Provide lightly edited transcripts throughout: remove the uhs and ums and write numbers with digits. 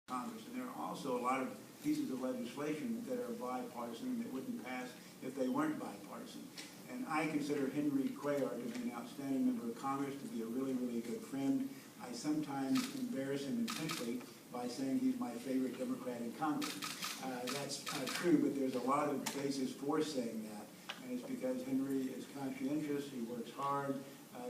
Congress, and there are also a lot of pieces of legislation that are bipartisan that wouldn't pass if they weren't bipartisan. And I consider Henry Cuellar to be an outstanding member of Congress, to be a really, really good friend. I sometimes embarrass him intentionally by saying he's my favorite Democrat in Congress. That's true, but there's a lot of basis for saying that, and it's because Henry is conscientious, he works hard,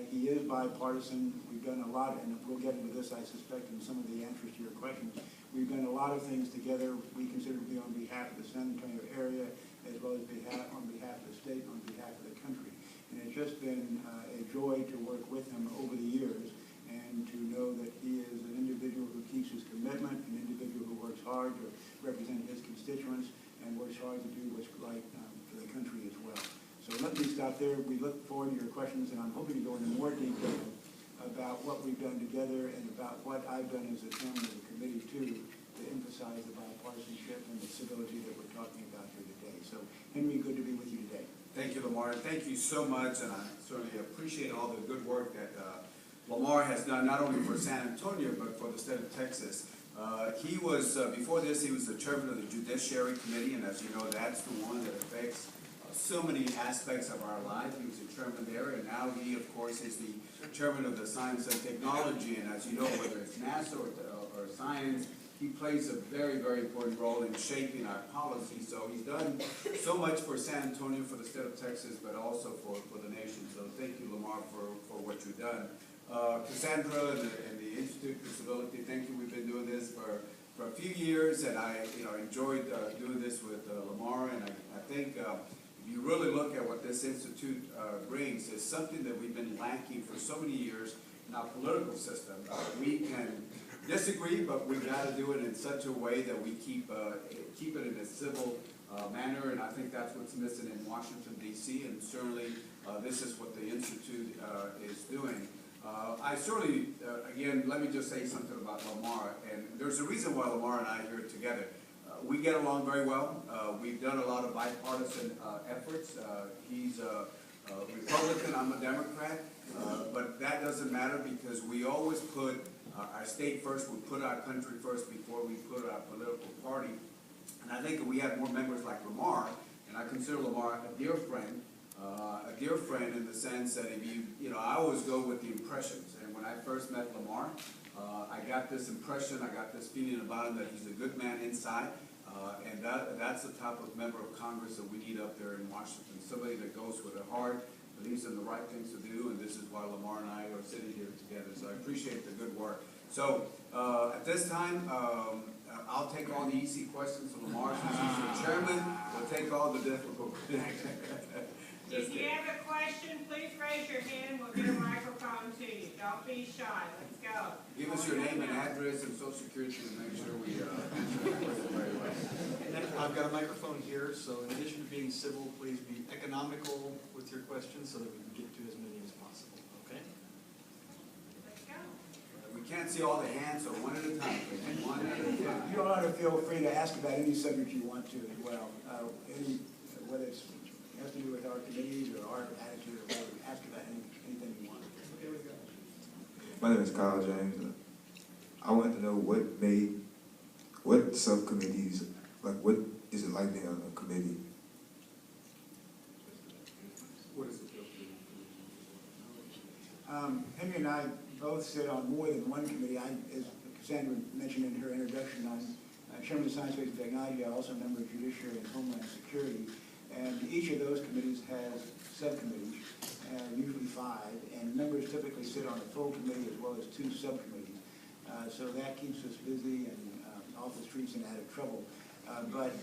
he is bipartisan. We've done a lot, and we'll get into this, I suspect, in some of the answers to your questions. We've done a lot of things together. We consider to be on behalf of the San Antonio area, as well as on behalf of the state, on behalf of the country. And it's just been a joy to work with him over the years, and to know that he is an individual who keeps his commitment, an individual who works hard to represent his constituents, and works hard to do what's right for the country as well. So let me stop there. We look forward to your questions, and I'm hoping to go into more detail about what we've done together and about what I've done as the chairman of the committee too, to emphasize the bipartisanship and the civility that we're talking about here today. So, Henry, good to be with you today. Thank you, Lamar. Thank you so much, and I certainly appreciate all the good work that Lamar has done, not only for San Antonio, but for the state of Texas. He was, before this, he was the chairman of the Judiciary Committee, and as you know, that's the one that affects so many aspects of our life. He was the chairman there, and now he, of course, is the chairman of the Science and Technology, and as you know, whether it's NASA or science, he plays a very, very important role in shaping our policy. So he's done so much for San Antonio, for the state of Texas, but also for the nation. So thank you, Lamar, for what you've done. Cassandra and the Institute for Civility, thank you. We've been doing this for a few years, and I enjoyed doing this with Lamar, and I think if you really look at what this institute brings, is something that we've been lacking for so many years in our political system. We can disagree, but we've got to do it in such a way that we keep it in a civil manner, and I think that's what's missing in Washington, D.C., and certainly this is what the institute is doing. I certainly, again, let me just say something about Lamar, and there's a reason why Lamar and I are here together. We get along very well. We've done a lot of bipartisan efforts. He's a Republican, I'm a Democrat, but that doesn't matter because we always put our state first, we put our country first before we put our political party. And I think if we had more members like Lamar, and I consider Lamar a dear friend in the sense that if I always go with the impressions. And when I first met Lamar, I got this impression, I got this feeling about him that he's a good man inside. And that's the type of member of Congress that we need up there in Washington. Somebody that goes with a heart, believes in the right things to do, and this is why Lamar and I are sitting here together. So I appreciate the good work. So at this time, I'll take all the easy questions from Lamar. Since he's the chairman, we'll take all the difficult questions. If you have a question, please raise your hand. We'll get a microphone to you. Don't be shy. Let's go. Give us your name and address and social security to make sure we answer the question very well. I've got a microphone here, so in addition to being civil, please be economical with your questions so that we can get to as many as possible, okay? Let's go. We can't see all the hands, so one at a time. One at a time. You ought to feel free to ask about any subject you want to as well, whether it has to do with our committees or our attitude or whatever. Ask about anything you want. Okay, we go. My name is Kyle James. I wanted to know what subcommittees, like what is it like being on a committee? What is it? Henry and I both sit on more than one committee. As Cassandra mentioned in her introduction, I'm chairman of Science, Space, and Technology. I'm also a member of Judiciary and Homeland Security. And each of those committees has subcommittees, usually 5, and members typically sit on a full committee as well as 2 subcommittees. So that keeps us busy and off the streets and out of trouble. But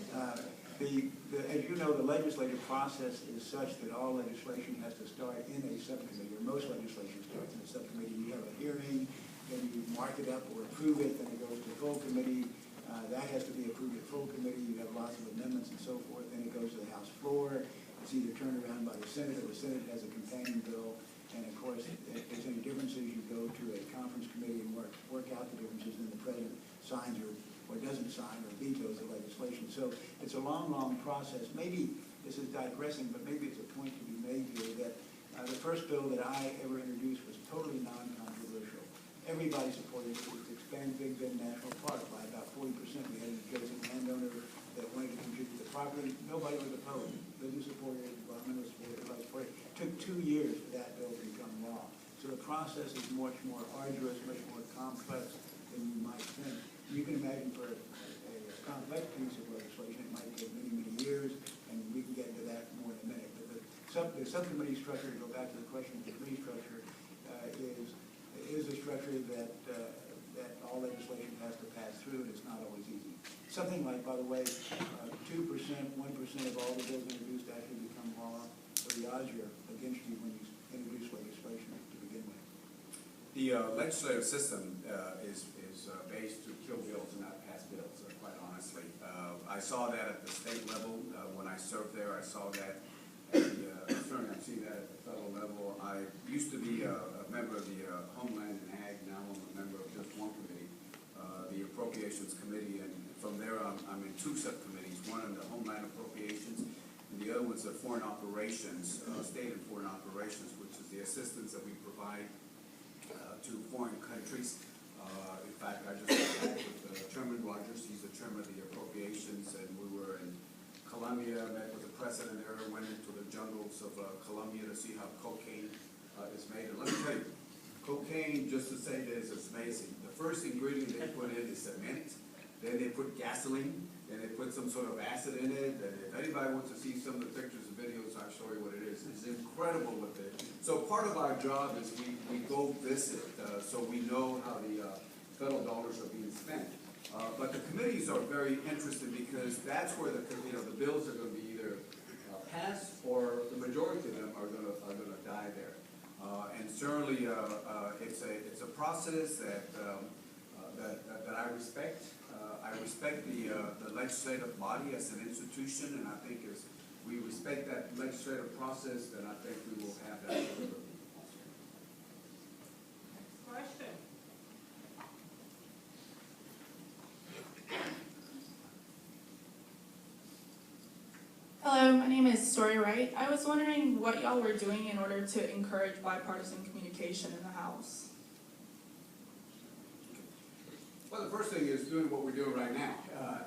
as you know, the legislative process is such that all legislation has to start in a subcommittee, or most legislation starts in a subcommittee. You have a hearing, then you mark it up or approve it, then it goes to full committee. That has to be approved at full committee. You have lots of amendments and so forth. Then it goes to the House floor. It's either turned around by the Senate, or the Senate has a companion bill. And of course, if there's any differences, you go to a conference committee and work out the differences. Then the president signs or doesn't sign or vetoes the legislation. So it's a long, long process. Maybe this is digressing, but maybe it's a point to be made here that the first bill that I ever introduced was totally non-controversial. Everybody supported it. It was to expand Big Bend National Park by about 40%. properly, nobody was opposed. Business supported it, government was supported, everybody supported it. It took 2 years for that bill to become law. So the process is much more arduous, much more complex than you might think. You can imagine for a complex piece of legislation, it might take many, many years, and we can get into that more in a minute. But the subcommittee structure, to go back to the question of the committee structure, is a structure that all legislation has to pass through, and it's not always easy. Something like, by the way, 2%, 1% of all the bills introduced actually become law, so the odds are against you when you introduce legislation to begin with. The legislative system is based to kill bills and not pass bills, quite honestly. I saw that at the state level when I served there. I saw that at the, certainly I've seen that at the federal level. I used to be a member of the Homeland and Ag. Now I'm a member of just one committee, the Appropriations Committee, and from there I'm in 2 subcommittees, one on the Homeland Appropriations, and the other one's the Foreign Operations, State and Foreign Operations, which is the assistance that we provide to foreign countries. In fact, I just got back with Chairman Rogers. He's the chairman of the Appropriations, and we were in Colombia, met with the president there, went into the jungles of Colombia to see how cocaine is made. And let me tell you, cocaine, just to say this, is amazing. The first ingredient they put in is cement, then they put gasoline, and they put some sort of acid in it. And if anybody wants to see some of the pictures and videos, I'll show you what it is. It's incredible what they do. So part of our job is we go visit, so we know how the federal dollars are being spent. But the committees are very interested because that's where the bills are going to be either passed or the majority of them are going to die there. And certainly it's a process that I respect. I respect the legislative body as an institution, and I think as we respect that legislative process, then I think we will have that. Question? Hello, my name is Story Wright. I was wondering what y'all were doing in order to encourage bipartisan communication in the House. Well, the first thing is doing what we're doing right now.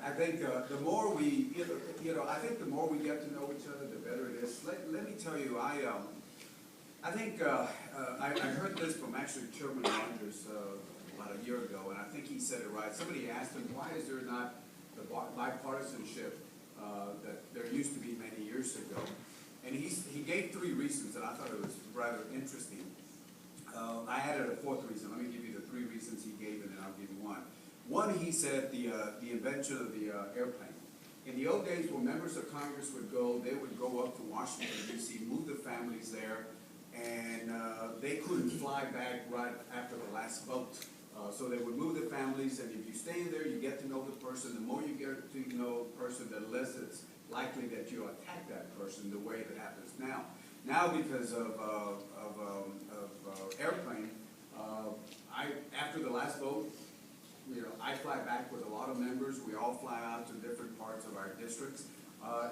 I think the more we, I think the more we get to know each other, the better it is. Let me tell you, I think I heard this from actually Chairman Rogers about a year ago, and I think he said it right. Somebody asked him, why is there not the bipartisanship that there used to be many years ago? And he gave 3 reasons, and I thought it was rather interesting. I added a 4th reason. Let me give you the 3 reasons he gave, and then I'll give you one. One, he said the invention of the airplane. In the old days when members of Congress would go, they would go up to Washington, D.C., move the families there, and they couldn't fly back right after the last vote. So they would move the families, and if you stay there, you get to know the person. The more you get to know the person, the less it's likely that you attack that person the way that happens now. Now, because of airplane, after the last vote, I fly back with a lot of members. We all fly out to different parts of our districts,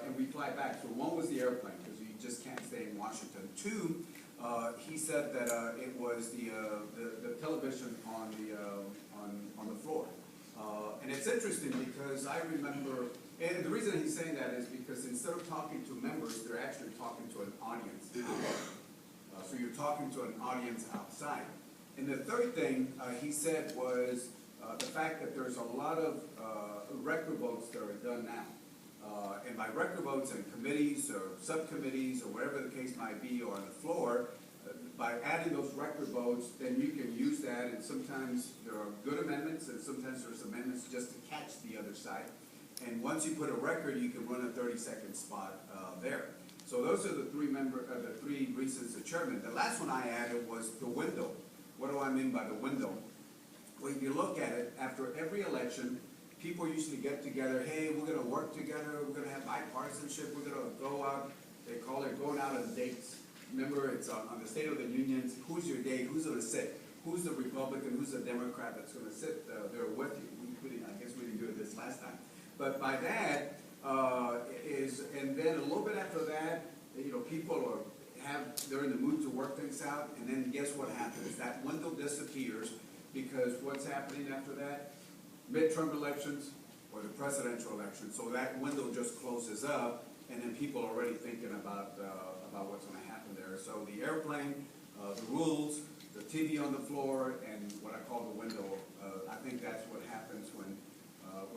and we fly back. So one was the airplane, because you just can't stay in Washington. 2, he said that it was the television on the floor. And it's interesting because I remember, and the reason he's saying that is because instead of talking to members, they're actually talking to an audience. So you're talking to an audience outside. And the 3rd thing he said was the fact that there's a lot of record votes that are done now. And by record votes in committees or subcommittees or whatever the case might be, or on the floor, by adding those record votes, then you can use that, and sometimes there are good amendments, and sometimes there's amendments just to catch the other side. And once you put a record, you can run a 30-second spot there. So those are the 3 reasons the chairman. The last one I added was the window. What do I mean by the window? Well, if you look at it, after every election, people usually get together, hey, we're going to work together, we're going to have bipartisanship, we're going to go out, they call it going out on dates. Remember, it's on the State of the Union, who's your date, who's going to sit, who's the Republican, who's the Democrat that's going to sit there with you. I guess we didn't do it this last time. But by that, and then a little bit after that, people they're in the mood to work things out, and then guess what happens? That window disappears, because what's happening after that? Midterm elections, or the presidential election. So that window just closes up, and then people are already thinking about what's going to happen there. So the airplane, the rules, the TV on the floor, and what I call the window, I think that's what happens when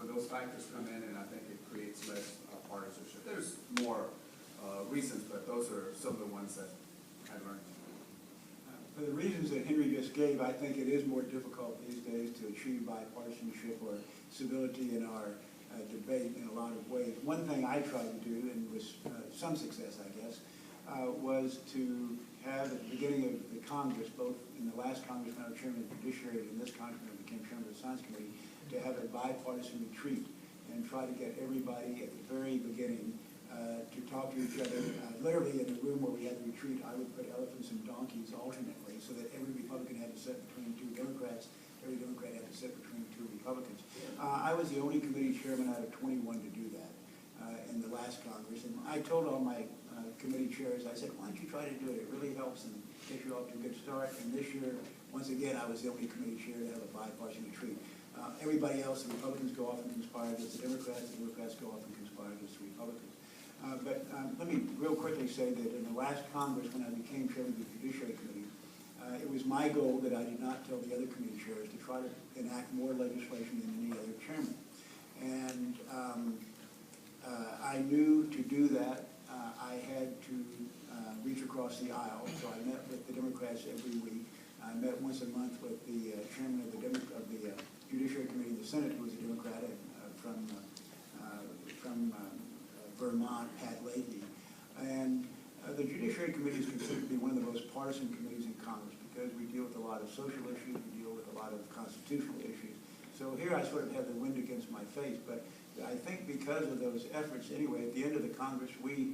those factors come in, and I think it creates less partisanship. There's more reasons, but those are some of the ones that I learned. For the reasons that Henry just gave, I think it is more difficult these days to achieve bipartisanship or civility in our debate in a lot of ways. One thing I tried to do, and with some success, I guess, was to have at the beginning of the Congress, both in the last Congress when I was chairman of the Judiciary and in this Congress when I became chairman of the Science Committee, to have a bipartisan retreat and try to get everybody at the very beginning to talk to each other. Literally in the room where we had the retreat, I would put elephants and donkeys alternately so that every Republican had to sit between two Democrats, every Democrat had to sit between two Republicans. I was the only committee chairman out of 21 to do that in the last Congress. And I told all my committee chairs, I said, why don't you try to do it? It really helps and gets you off to a good start. And this year, once again, I was the only committee chair to have a bipartisan retreat. Everybody else, the Republicans go off and conspire against the Democrats go off and conspire against the Republicans. But let me real quickly say that in the last Congress, when I became chairman of the Judiciary Committee, it was my goal that I did not tell the other committee chairs to try to enact more legislation than any other chairman. And I knew to do that, I had to reach across the aisle. So I met with the Democrats every week. I met once a month with the chairman of the Judiciary Committee in the Senate, who was a Democrat from Vermont, Pat Leahy. And the Judiciary Committee is considered to be one of the most partisan committees in Congress because we deal with a lot of social issues, we deal with a lot of constitutional issues. So here I sort of have the wind against my face, but I think because of those efforts, anyway, at the end of the Congress, we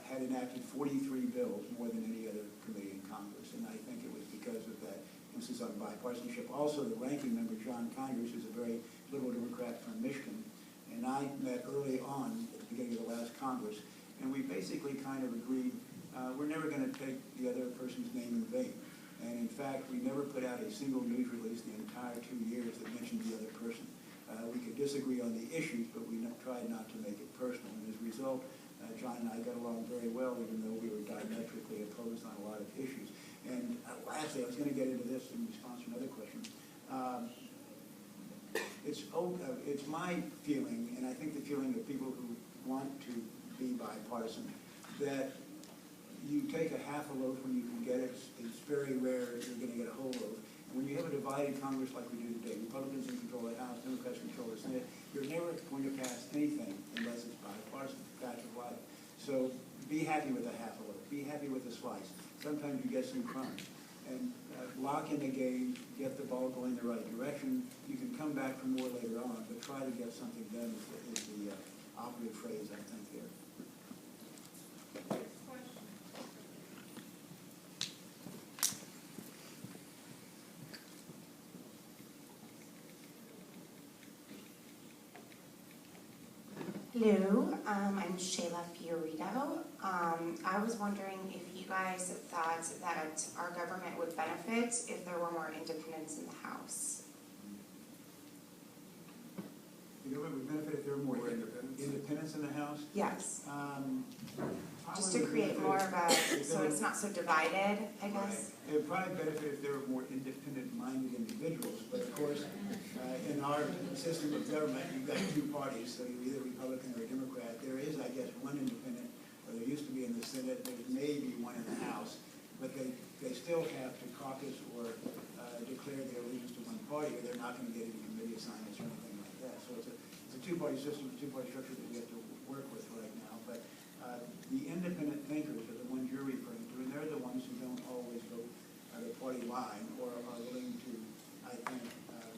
had enacted 43 bills, more than any other committee in Congress, and I think it was because of that emphasis on bipartisanship. Also, the ranking member, John Conyers, is a very liberal Democrat from Michigan, and I met early on at the beginning of the last Congress, and we basically kind of agreed we're never going to take the other person's name in vain. And in fact, we never put out a single news release the entire 2 years that mentioned the other person. We could disagree on the issues, but we tried not to make it personal. And as a result, John and I got along very well, even though we were diametrically opposed on a lot of issues. And lastly, I was going to get into this in response to another question. It's my feeling, and I think the feeling of people who want to be bipartisan, that you take a half a loaf when you can get it. It's very rare you're going to get a whole loaf. And when you have a divided Congress like we do today, Republicans in control of the House, Democrats control the Senate, you're never going to pass anything unless it's bipartisan. Fact of life. So be happy with a half a loaf. Be happy with a slice. Sometimes you get some crumbs. And lock in the game, get the ball going the right direction. You can come back for more later on, but try to get something done is the operative phrase, I think, there. Hello, I'm Shayla Fiorito. I was wondering if you guys thought that our government would benefit if there were more independents in the House. The government would benefit if there were more independents in the House? Yes. Just Probably to create benefit more of a, if so there it's not so divided, I guess. Right. It would probably benefit if there were more independent-minded individuals, but of course, in our system of government, you've got two parties, so you're either Republican or a Democrat. There is, I guess, one independent, or there used to be in the Senate, there's maybe one in the House, but they still have to caucus or declare their allegiance to one party, or they're not going to get any committee assignments or anything like that. So it's a two-party system, a two-party structure that we have to work with right now. But the independent thinkers are the ones you're referring to, and they're the ones who don't always go the party line or are willing to, I think,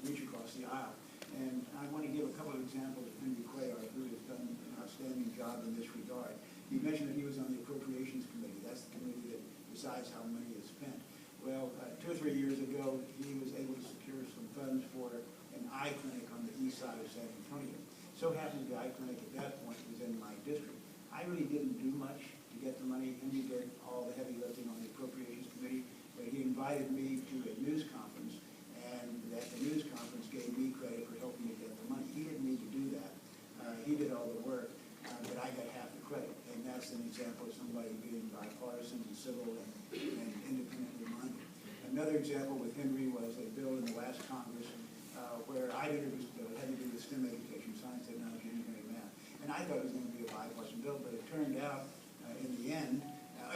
reach across the aisle. And I want to give a couple of examples of Henry Cuellar, who has done an outstanding job in this regard. You mentioned that he was on the Appropriations Committee. That's the committee that decides how money is spent. Well, 2 or 3 years ago, he was able to secure some funds for an eye clinic on the east side of San Antonio. So happens the eye clinic at that point was in my district. I really didn't do much to get the money. Henry did all the heavy lifting on the Appropriations Committee, but he invited me to a news conference, and at the news conference gave me credit for helping to get the money. He didn't need to do that. that's an example of somebody being bipartisan and civil and independently minded. Another example with Henry was a bill in the last Congress where I did it had to do with STEM education, science, technology, engineering, math. And I thought it was going to be a bipartisan bill, but it turned out in the end,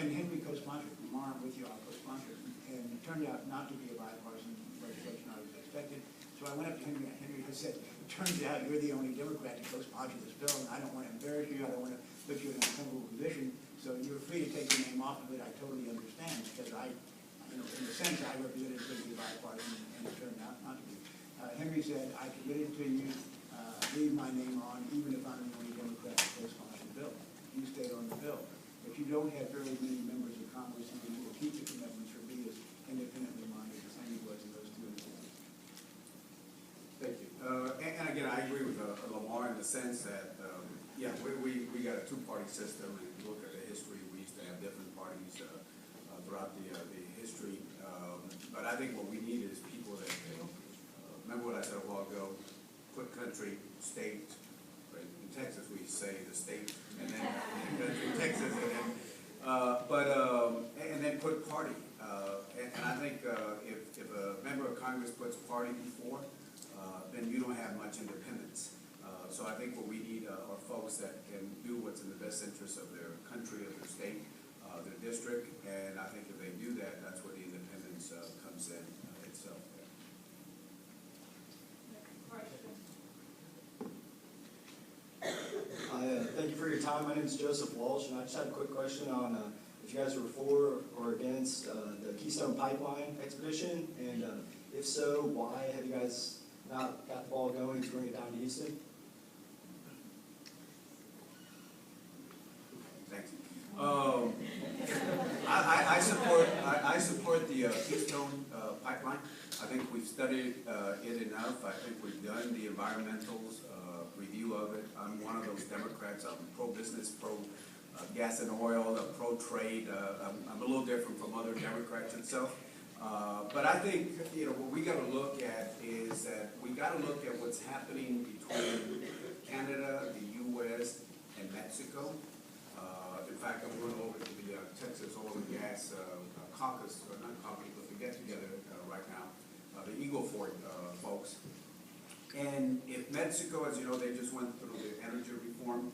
and Henry co-sponsored, Lamar with you, I co-sponsored, and it turned out not to be a bipartisan legislation I was expected. So I went up to Henry, and Henry had said, it turns out you're the only Democrat to co-sponsor this bill, and I don't want to embarrass you, I don't want to put you in an uncomfortable position, so you're free to take your name off of it. I totally understand, because in a sense, I represented it to be bipartisan, and it turned out not to be. Henry said, I committed to you, leave my name on, even if I'm the only Democrat to co-sponsor the bill. You stay on the bill. But you don't have very many members of Congress who will keep the commitments or be as independently minded as Henry was in those two instances. Thank you. And again, I agree with Lamar in the sense that, yeah, we got a two-party system, and if you look at the history, we used to have different parties throughout the history. But I think what we need is people that, remember what I said a while ago, put country, state, right? In Texas we say the state, and then country, Texas, and then put party. And I think if a member of Congress puts party before, then you don't have much independence. So I think what we need are folks that can do what's in the best interest of their country, of their state, their district, and I think if they do that, that's where the independence comes in itself. Thank you for your time. My name is Joseph Walsh, and I just had a quick question on if you guys were for or against the Keystone Pipeline expedition, and if so, why have you guys not got the ball going to bring it down to Houston? Thanks. I support the Keystone pipeline. I think we've studied it enough. I think we've done the environmentals review of it. I'm one of those Democrats. I'm pro-business, pro-gas and oil, pro-trade. I'm a little different from other Democrats itself. But I think, what we got to look at is that we got to look at what's happening between Canada, the U.S., and Mexico. In fact, I'm going over to the Texas Oil and Gas caucus, or not caucus, but the get-together right now, the Eagle Ford folks. And if Mexico, as you know, they just went through the energy reform,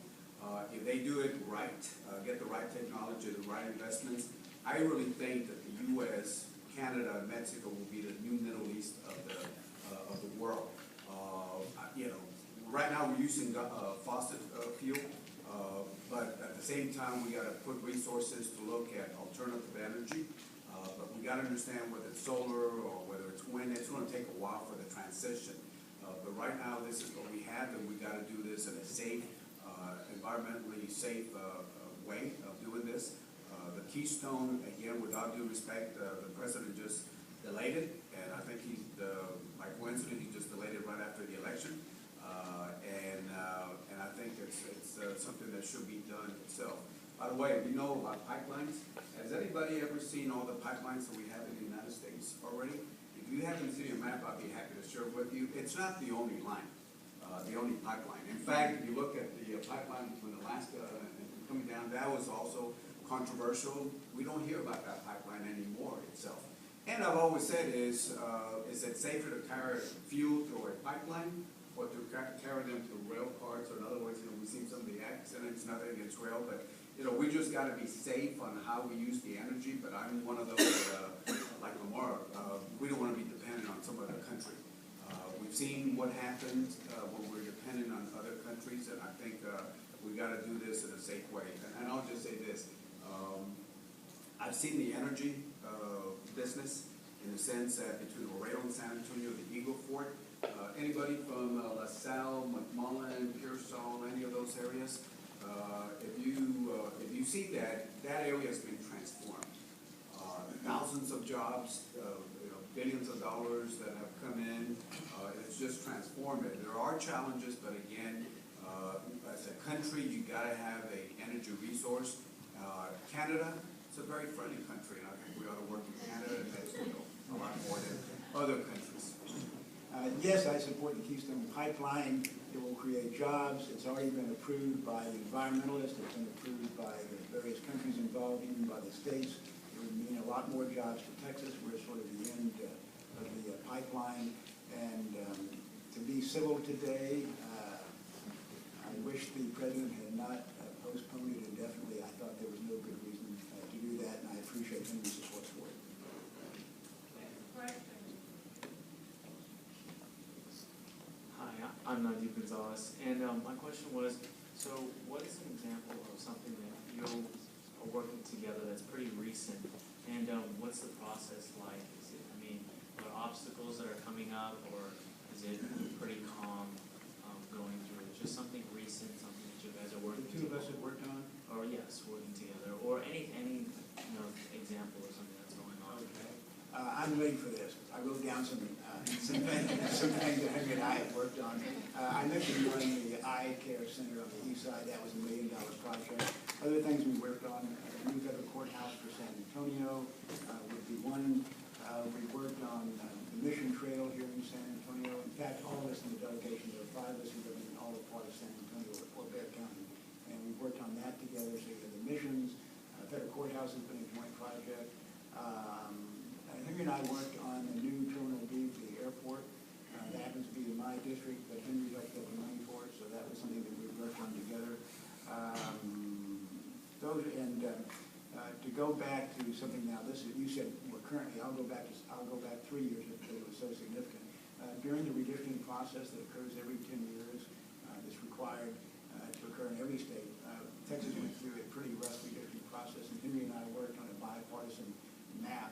if they do it right, get the right technology, the right investments, I really think that the U.S., Canada, and Mexico will be the new Middle East of the world. Right now we're using fossil fuel, but at the same time we got to put resources to look at alternative energy. But we got to understand whether it's solar or whether it's wind. It's going to take a while for the transition. But right now, this is what we have, and we got to do this in a safe, environmentally safe way of doing this. The Keystone, again, with all due respect, the president just delayed it, and I think by coincidence, he just delayed it right after the election. And I think it's something that should be done itself. By the way, we know about pipelines. Has anybody ever seen all the pipelines that we have in the United States already? If you haven't seen a map, I'd be happy to share it with you. It's not the only line, the only pipeline. In fact, if you look at the pipeline between Alaska and coming down, that was also controversial. We don't hear about that pipeline anymore itself. And I've always said is it safer to carry fuel through a pipeline or to carry them through rail cars? Or in other words, we've seen some of the accidents, nothing against rail, but we just got to be safe on how we use the energy. But I'm one of those, like Lamar, we don't want to be dependent on some other country. We've seen what happens when we're dependent on other countries, and I think we got to do this in a safe way. And I'll just say this. I've seen the energy business in the sense that between Laredo and San Antonio, the Eagle Ford, anybody from LaSalle, McMullen, Pearsall, any of those areas, if you see that area has been transformed. Thousands of jobs, billions of dollars that have come in. It's just transformed it. There are challenges, but again, as a country, you got to have an energy resource. Canada, it's a very friendly country, and I think we ought to work with Canada and Mexico a lot more than other countries. Yes, I support the Keystone Pipeline. It will create jobs. It's already been approved by the environmentalists. It's been approved by the various countries involved, even by the states. It would mean a lot more jobs to Texas. We're sort of the end of the pipeline. And to be civil today, I wish the president had not postponed it indefinitely. I thought there was no good reason to do that, and I appreciate Henry's support for it. Next question. Hi, I'm Nadeep Gonzalez, and my question was, so what is an example of something that you are working together that's pretty recent, and what's the process like? Is it, I mean, are there obstacles that are coming up, or is it pretty calm going through it? Just something recent, something that you guys are working The two of together, us have worked on. or yes, working together, or any example of something that's going on. Okay. I'm ready for this. I wrote down some things that Henry and I have worked on. I mentioned running the eye care center on the east side. That was $1 million project. Other things we worked on, the new federal courthouse for San Antonio would be one. We worked on the Mission Trail here in San Antonio. In fact, all of us in the delegation, there were 5 of us who live in all the part of San Antonio or Fort Bexar County. And we worked on that together. So you have the missions, federal courthouse has been a joint project. Henry and I worked on the new Terminal B for the airport. That happens to be in my district, but Henry helped get the money for it, so that was something that we worked on together. To go back to something now, this is, you said we're currently, I'll go back 3 years because it was so significant. During the redistricting process that occurs every 10 years, that's required to occur in every state, Texas went through a pretty rough redistricting process, and Henry and I worked on a bipartisan map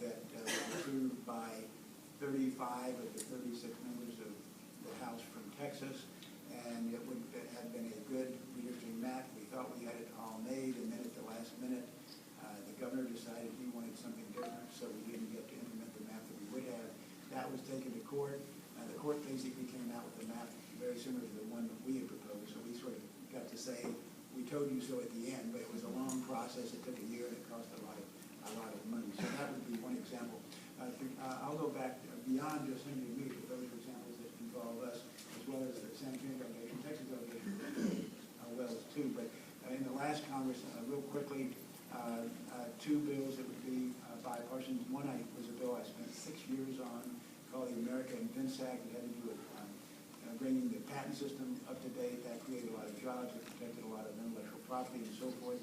that was approved by 35 of the 36 members of the House from Texas, and it had been a good redistricting map. We thought we had it all made, and then at the last minute, the governor decided he wanted something different, so we didn't get to implement the map that we would have. That was taken to court. The court basically came out with a map very similar to the one that we had proposed, so we sort of got to say, we told you so at the end, but it was a long process. It took a year, and it cost a lot of money. So that would be one example. I'll go back beyond just Henry and me, but those are examples that involve us, as well as the San Antonio delegation, Texas delegation, well as too. But in the last Congress, real quickly, 2 bills that would be bipartisan. One was a bill I spent 6 years on called the America Invents Act. It had to do with bringing the patent system up to date. That created a lot of jobs. It protected a lot of intellectual property and so forth.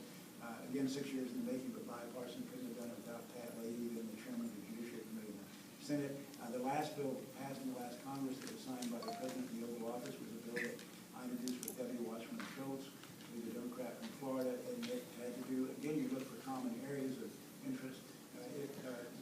Again, 6 years in the making, but bipartisan. Couldn't have done it without Pat Leahy, then the chairman of the Judiciary Committee in the Senate. The last bill passed in the last Congress that was signed by the President in the Oval Office was a bill that I introduced with Debbie Wasserman Schultz, who's a Democrat from Florida, and it had to do, again, you look for common areas of interest. It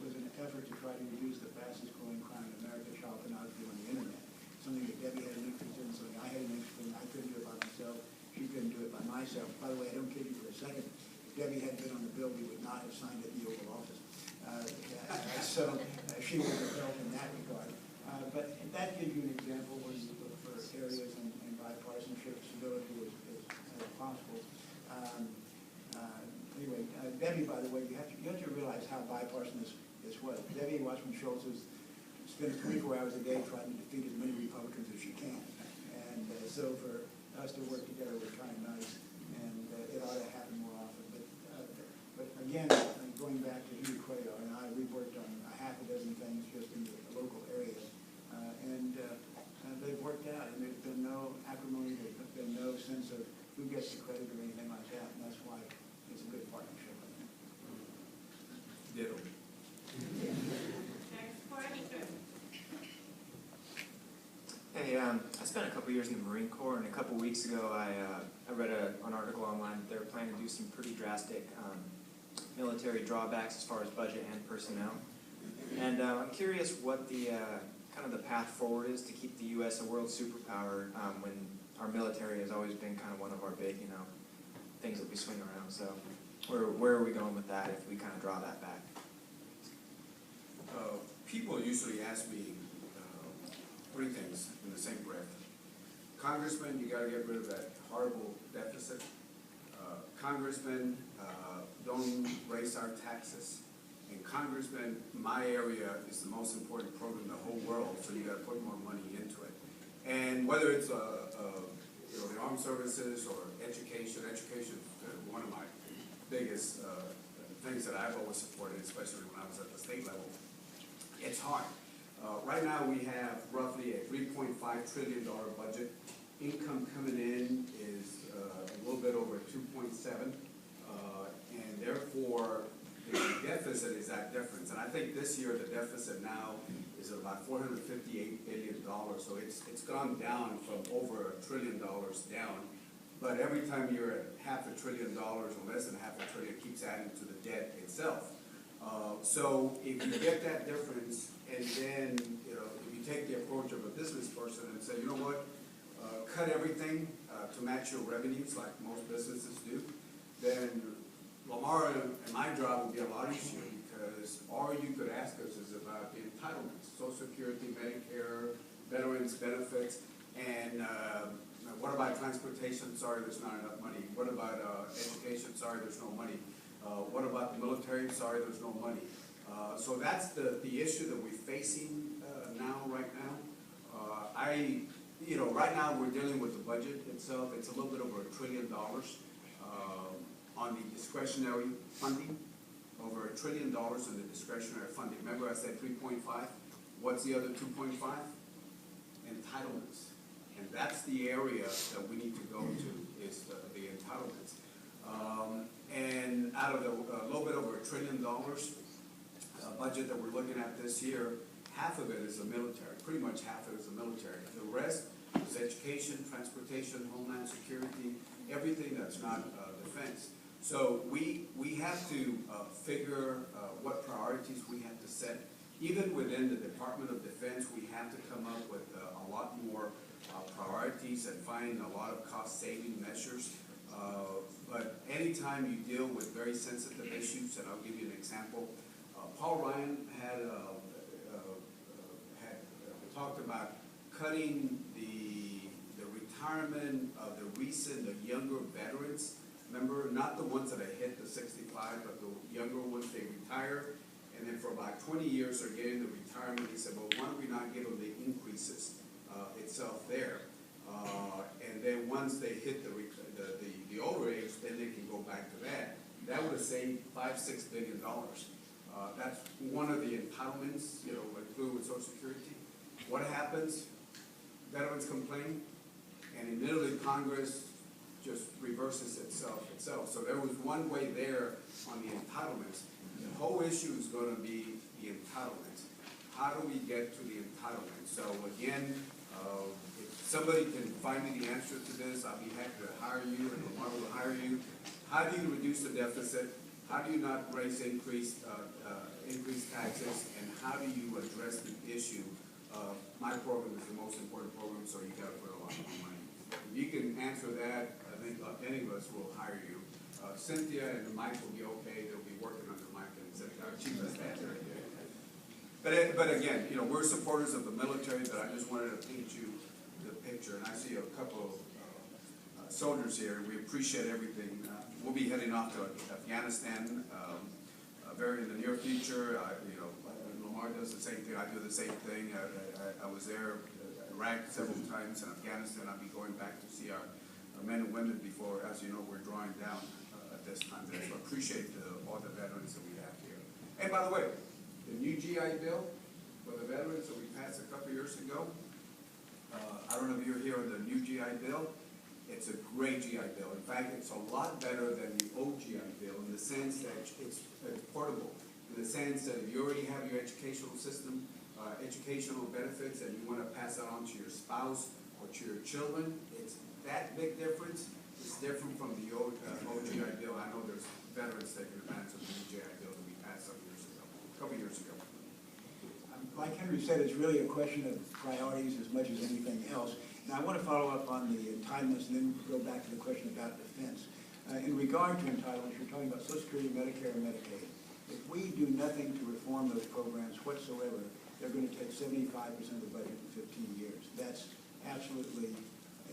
was an effort to try to reduce the fastest growing crime in America, child pornography on the internet. Something that Debbie had an interest in, something I had an interest in. I couldn't do it by myself. She couldn't do it by myself. By the way, I don't kid you for a second. If Debbie had been on the bill, we would not have signed it in the Oval Office. So she would have helped in that regard. But that gives you an example where you look for areas in bipartisanship, stability as possible. Anyway, Debbie, by the way, you have to realize how bipartisan this was. Debbie Wasserman Schultz spends 24 hours a day trying to defeat as many Republicans as she can. And so for us to work together, we're trying nice, and it ought to happen more often. But again, going back to Henry Cuellar and I, we worked on a half a dozen things just in the local area, and they've worked out, and there's been no acrimony, there's been no sense of who gets the credit or anything like that, and that's why it's a good partnership, I think. Ditto. Next question. Hey, I spent a couple years in the Marine Corps, and a couple weeks ago I read an article online that they're planning to do some pretty drastic military drawbacks as far as budget and personnel. And I'm curious what the kind of the path forward is to keep the U.S. a world superpower when our military has always been kind of one of our big, things that we swing around. So where are we going with that if we kind of draw that back? People usually ask me 3 things in the same breath. Congressman, you got to get rid of that horrible deficit. Congressman, don't raise our taxes. And Congressman, my area is the most important program in the whole world, so you gotta put more money into it. And whether it's, you know, the armed services or education is one of my biggest things that I've always supported, especially when I was at the state level. It's hard. Right now, we have roughly a $3.5 trillion budget. Income coming in is a little bit over 2.7, and therefore the deficit is that difference. And I think this year the deficit now is about $458 billion. So it's gone down from over $1 trillion down. But every time you're at $500 billion or less than $500 billion, it keeps adding to the debt itself. So if you get that difference, and then if you take the approach of a business person and say, you know what, cut everything to match your revenues like most businesses do, then Lamar and my job would be a lot easier, because all you could ask us is about the entitlements, Social Security, Medicare, veterans benefits, and what about transportation? Sorry, there's not enough money. What about education? Sorry, there's no money. What about the military? Sorry, there's no money. So that's the issue that we're facing right now. Right now we're dealing with the budget itself. It's a little bit over $1 trillion on the discretionary funding. Over $1 trillion in the discretionary funding. Remember I said 3.5? What's the other 2.5? Entitlements. And that's the area that we need to go to, is the entitlements. And out of the little bit over $1 trillion budget that we're looking at this year, half of it is the military. Pretty much half of it is the military. The rest is education, transportation, homeland security, everything that's not defense. So we have to figure what priorities we have to set. Even within the Department of Defense, we have to come up with a lot more priorities and find a lot of cost-saving measures. But anytime you deal with very sensitive issues, and I'll give you an example, Paul Ryan had talked about cutting the retirement of the younger veterans. Remember, not the ones that have hit the 65, but the younger ones, they retire, and then for about 20 years they're getting the retirement. He said, well, why don't we not give them the increases itself there? And then once they hit the older age, then they can go back to that. That would have saved $5-6 billion. That's one of the entitlements, included with Social Security. What happens? Veterans complain, and immediately Congress just reverses itself. So there was one way there on the entitlements. The whole issue is going to be the entitlements. How do we get to the entitlements? So again, if somebody can find me the answer to this, I'll be happy to hire you, and Lamar will hire you. How do you reduce the deficit? How do you not raise increased taxes? And how do you address the issue of my program is the most important program, so you got to put a lot more money. If you can answer that, I think any of us will hire you. Cynthia and Mike will be okay. They'll be working under Mike and Cynthia, our chief of staff. But again, we're supporters of the military, but I just wanted to paint you the picture. And I see a couple of soldiers here. We appreciate everything. We'll be heading off to Afghanistan very in the near future. Lamar does the same thing. I do the same thing. I was there, Iraq several times, in Afghanistan. I'll be going back to see our men and women before, as you know, we're drawing down at this time. So I appreciate all the veterans that we have here. And by the way, the new GI Bill for the veterans that we passed a couple years ago, I don't know if you're here on the new GI Bill. It's a great GI Bill. In fact, it's a lot better than the old GI Bill in the sense that it's portable. In the sense that if you already have your educational system, educational benefits, and you want to pass that on to your spouse or to your children, it's that big difference. It's different from the old GI Bill. I know there's veterans taking advantage of the new GI Bill that we passed a couple years ago. Like Henry said, it's really a question of priorities as much as anything else. Now, I want to follow up on the entitlements and then go back to the question about defense. In regard to entitlements, you're talking about Social Security, Medicare, and Medicaid. If we do nothing to reform those programs whatsoever, they're going to take 75% of the budget in 15 years. That's absolutely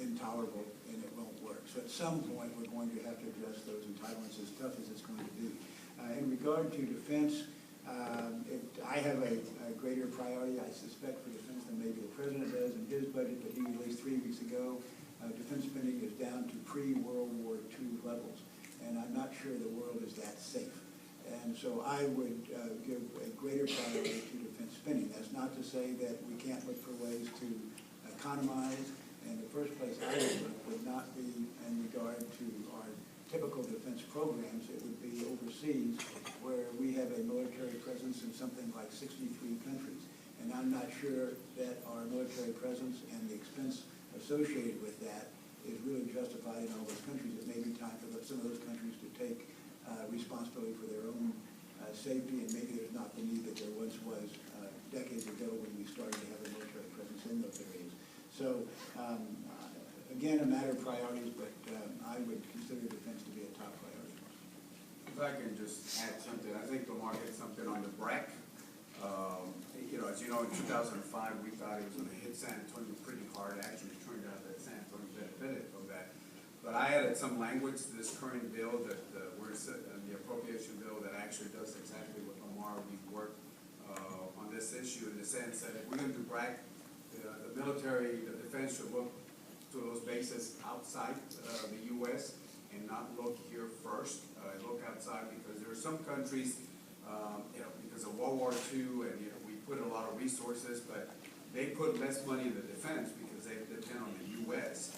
intolerable, and it won't work. So at some point, we're going to have to address those entitlements, as tough as it's going to be. In regard to defense, I have a greater priority, I suspect, for defense than maybe the president does in his budget that he released 3 weeks ago. Defense spending is down to pre-World War II levels, and I'm not sure the world is that safe. And so I would give a greater priority to defense spending. That's not to say that we can't look for ways to economize. And the first place I would look would not be in regard to our typical defense programs. It would be overseas, where we have a military presence in something like 63 countries. And I'm not sure that our military presence and the expense associated with that is really justified in all those countries. It may be time for some of those countries to take responsibility for their own safety, and maybe there's not the need that there once was decades ago when we started to have a military presence in those areas. So, again, a matter of priorities, but I would consider defense to be a top priority. If I can just add something, I think Lamar hit something on the BRAC. As you know, in 2005, we thought it was going to hit San Antonio pretty hard. Actually, it turned out that San Antonio benefited from that. But I added some language to this current bill that the appropriation bill that actually does exactly what Lamar, we've worked on this issue in the sense that if we're going to do BRAC, the military, the defense should look to those bases outside the U.S. and not look here first. Look outside, because there are some countries, because of World War II, and we put a lot of resources, but they put less money in the defense because they depend on the U.S.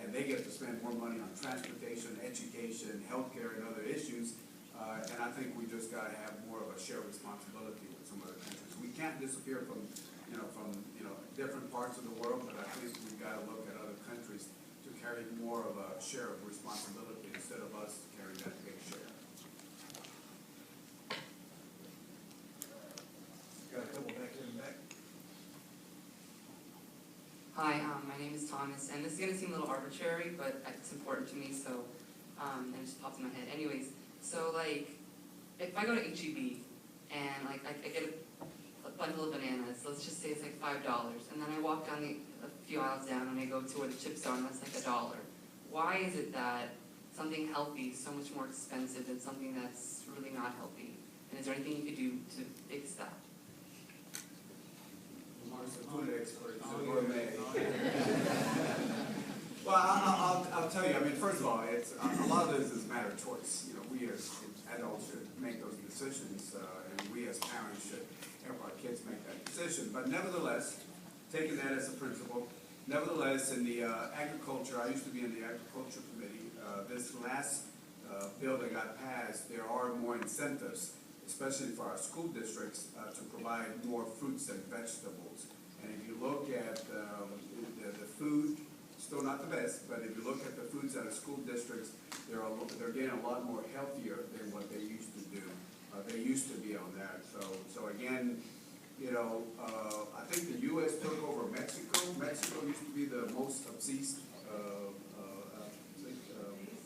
And they get to spend more money on transportation, education, healthcare, and other issues. And I think we just got to have more of a shared responsibility with some other countries. We can't disappear from different parts of the world, but I think we've got to look at other countries to carry more of a share of responsibility instead of us carrying that big share. Got a couple back here in the back. Hi, my name is Thomas, and this is going to seem a little arbitrary, but it's important to me, so, and it just popped in my head. Anyways, so, like, if I go to H-E-B, and, like, I get a bundle of bananas, let's just say it's like $5, and then I walk down a few aisles down, and I go to where the chips are, and that's like $1. Why is it that something healthy is so much more expensive than something that's really not healthy? And is there anything you could do to fix that? Lamar's a food expert, he's a gourmet. Well, I'll tell you, I mean, first of all, it's a lot of this is a matter of choice. We as adults should make those decisions, and we as parents should help our kids make that decision. But nevertheless, taking that as a principle, nevertheless, in the agriculture, I used to be in the agriculture committee. This last bill that got passed, there are more incentives, especially for our school districts, to provide more fruits and vegetables. And if you look at the food, still not the best, but if you look at the foods at our school districts, they're getting a lot more healthier than what they used to do. They used to be on that. So again, I think the U.S. took over Mexico. Mexico used to be the most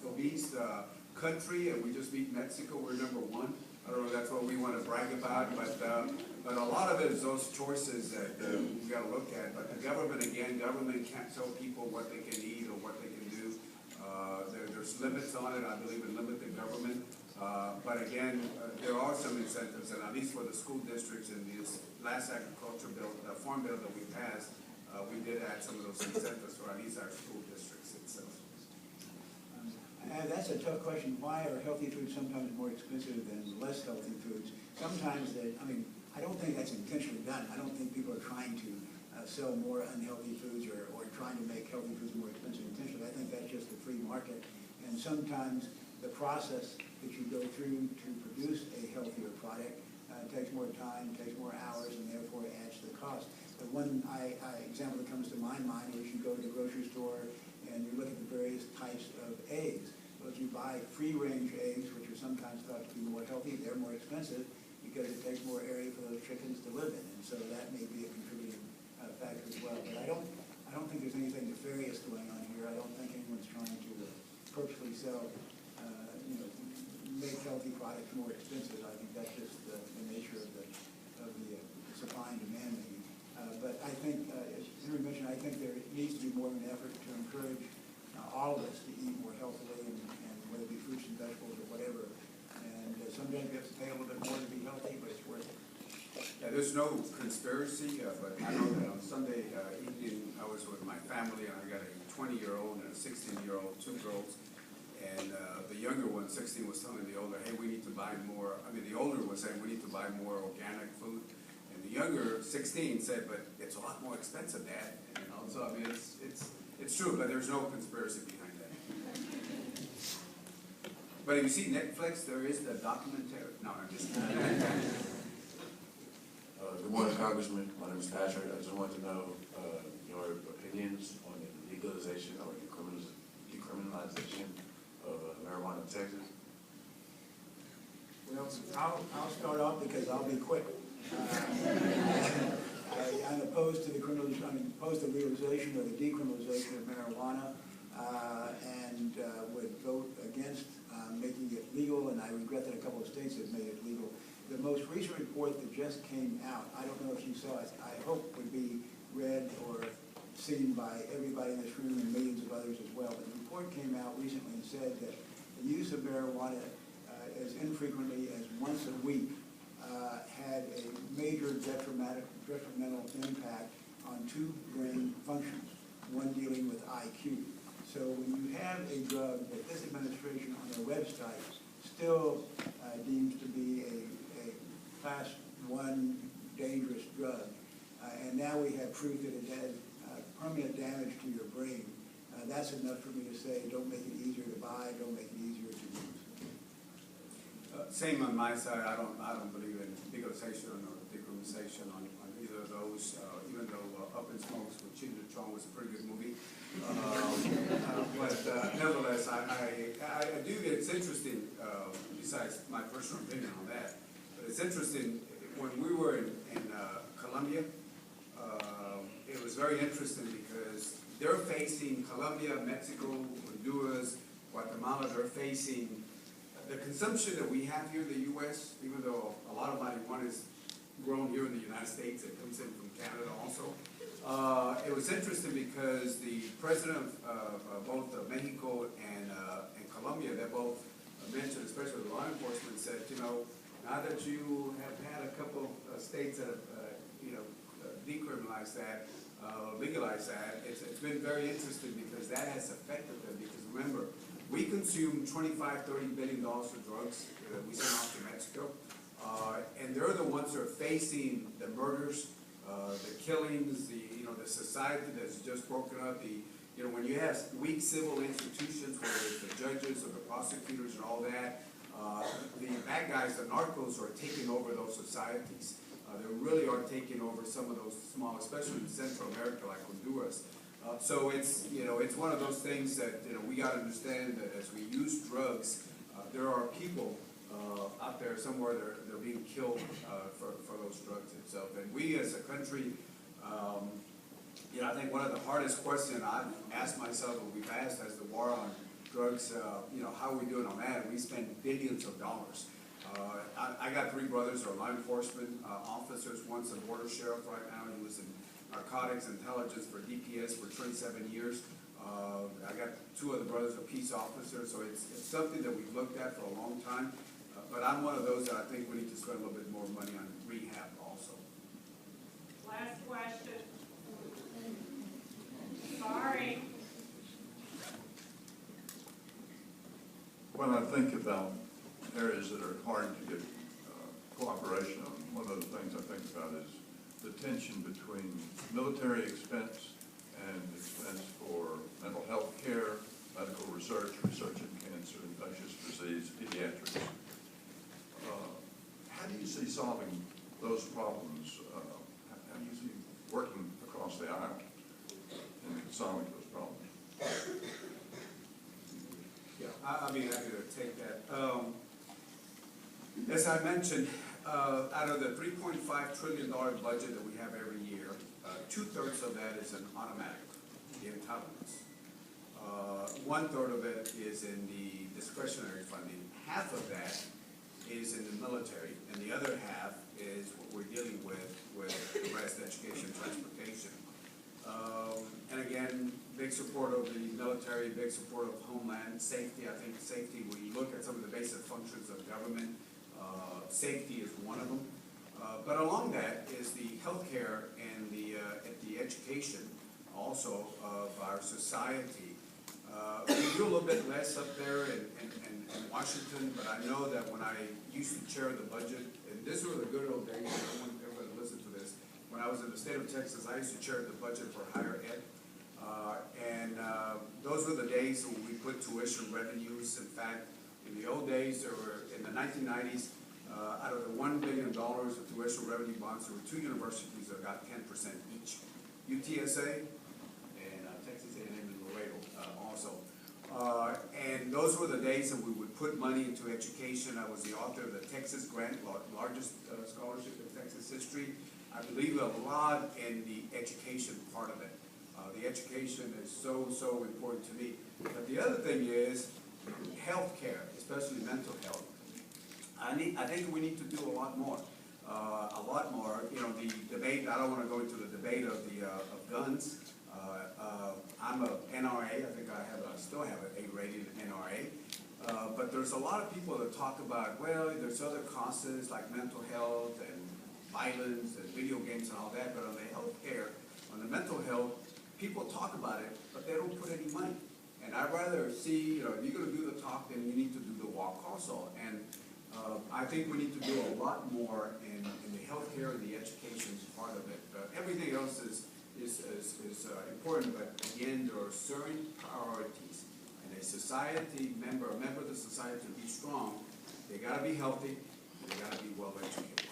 obese country, and we just beat Mexico. We're #1. I don't know if that's what we want to brag about, but a lot of it is those choices that we've got to look at. But the government can't tell people what they can eat or what they can do. There's limits on it. I believe in limited government. But again, there are some incentives, and at least for the school districts in this last agriculture bill, the farm bill that we passed, we did add some of those incentives for at least our school districts itself. That's a tough question. Why are healthy foods sometimes more expensive than less healthy foods? Sometimes I don't think that's intentionally done. I don't think people are trying to sell more unhealthy foods or trying to make healthy foods more expensive intentionally. I think that's just the free market. And sometimes the process that you go through to produce a healthier product takes more time, takes more hours, and therefore adds to the cost. The one example that comes to my mind is you go to the grocery store and you look at the various types of eggs. Well, if you buy free-range eggs, which are sometimes thought to be more healthy, they're more expensive because it takes more area for those chickens to live in, and so that may be a contributing factor as well. But I don't think there's anything nefarious going on here. I don't think anyone's trying to purposely sell, make healthy products more expensive. I think that's just the nature of the supply and demand maybe. But I think, as Henry mentioned, I think there needs to be more of an effort to encourage all of us to eat more healthily, and whether it be fruits and vegetables or whatever. And sometimes you have to pay a little bit more to be healthy, but it's there's no conspiracy, but I know that on Sunday evening, I was with my family, and I got a 20-year-old and a 16-year-old, two girls. And the younger one, 16, was telling the older, hey, we need to buy more. I mean, the older was saying, we need to buy more organic food. And the younger, 16, said, but it's a lot more expensive, Dad. And, you know, so, I mean, it's true, but there's no conspiracy behind that. But if you see Netflix, there is the documentary. No, I'm just Good morning, Congressman. My name is Patrick. I just wanted to know your opinions on the legalization or decriminalization of marijuana in Texas. Well, I'll start off because I'll be quick. I'm opposed to I'm opposed to legalization or the decriminalization of marijuana, and would vote against making it legal, and I regret that a couple of states have made it legal. The most recent report that just came out, I don't know if you saw it, I hope would be read or seen by everybody in this room and millions of others as well. But the report came out recently and said that the use of marijuana as infrequently as once a week had a major detrimental impact on two brain functions, one dealing with IQ. So when you have a drug that this administration on their website still deems to be a class 1 dangerous drug, and now we have proof that it has permanent damage to your brain, that's enough for me to say, don't make it easier to buy, don't make it easier to use. Same on my side. I don't believe in legalization or decriminalization on either of those. Even though Up in Smokes with Cheech and Chong was a pretty good movie, but nevertheless, I do. It's interesting. Besides my personal opinion on that, but it's interesting when we were in Colombia. It was very interesting because they're facing Colombia, Mexico, Honduras, Guatemala. They're facing the consumption that we have here in the U.S., even though a lot of marijuana is grown here in the United States, it comes in from Canada also. It was interesting because the president of both Mexico and Colombia, they both mentioned, especially the law enforcement, said, you know, now that you have had a couple of states that have, decriminalized that, legalized that, it's been very interesting because that has affected them. Because remember, we consume $25–30 billion of drugs that we send off to Mexico, and they're the ones that are facing the murders, the killings, the society that's just broken up. When you have weak civil institutions, whether it's the judges or the prosecutors and all that, the bad guys, the narcos, are taking over those societies. They really are taking over some of those small, especially in Central America, like Honduras. So it's one of those things that we got to understand that as we use drugs, there are people out there somewhere they're being killed for those drugs itself. And we as a country, I think one of the hardest questions I've asked myself, and we've asked as the war on drugs, how are we doing on that? We spend billions of dollars. I got 3 brothers who are law enforcement officers. One's a border sheriff right now. He was in narcotics intelligence for DPS for 27 years. I got 2 other brothers are peace officers, so it's something that we've looked at for a long time. But I'm one of those that I think we need to spend a little bit more money on rehab also. Last question. Sorry. When I think about areas that are hard to get cooperation on, one of the things I think about is the tension between military expense and expense for mental health care, medical research in cancer, infectious disease, pediatrics. How do you see solving those problems? How do you see working across the aisle in solving those problems? Yeah, I'll be happy to take that. As I mentioned, out of the $3.5 trillion budget that we have every year, 2/3 of that is an automatic, the entitlements. 1/3 of it is in the discretionary funding. Half of that is in the military, and the other half is what we're dealing with the rest, education, transportation. And again, big support of the military, big support of homeland safety. I think safety, when you look at some of the basic functions of government, safety is one of them. But along that is the healthcare and the education also of our society. We do a little bit less up there in Washington, but I know that when I used to chair the budget, and this were the good old days, I want everybody to listen to this. When I was in the state of Texas, I used to chair the budget for higher ed. Those were the days when we put tuition revenues. In fact, in the old days, there were, in the 1990s, out of the $1 billion of tuition revenue bonds, there were 2 universities that got 10% each. UTSA and Texas A&M and Laredo also. And those were the days that we would put money into education. I was the author of the Texas Grant, largest scholarship in Texas history. I believe a lot in the education part of it. The education is so important to me. But the other thing is healthcare, especially mental health. I think we need to do a lot more. You know, the debate, I don't want to go into the debate of guns. I'm a NRA, I think I still have an A-rated NRA. But there's a lot of people that talk about, well, there's other causes like mental health and violence and video games and all that, but on the healthcare, on the mental health, people talk about it, but they don't put any money. And I'd rather see, you know, if you're going to do the talk, then you need to do the walk also. And I think we need to do a lot more in the healthcare and the education part of it. Everything else is important, but again, there are certain priorities. And a member of the society to be strong, they got to be healthy, and they got to be well educated.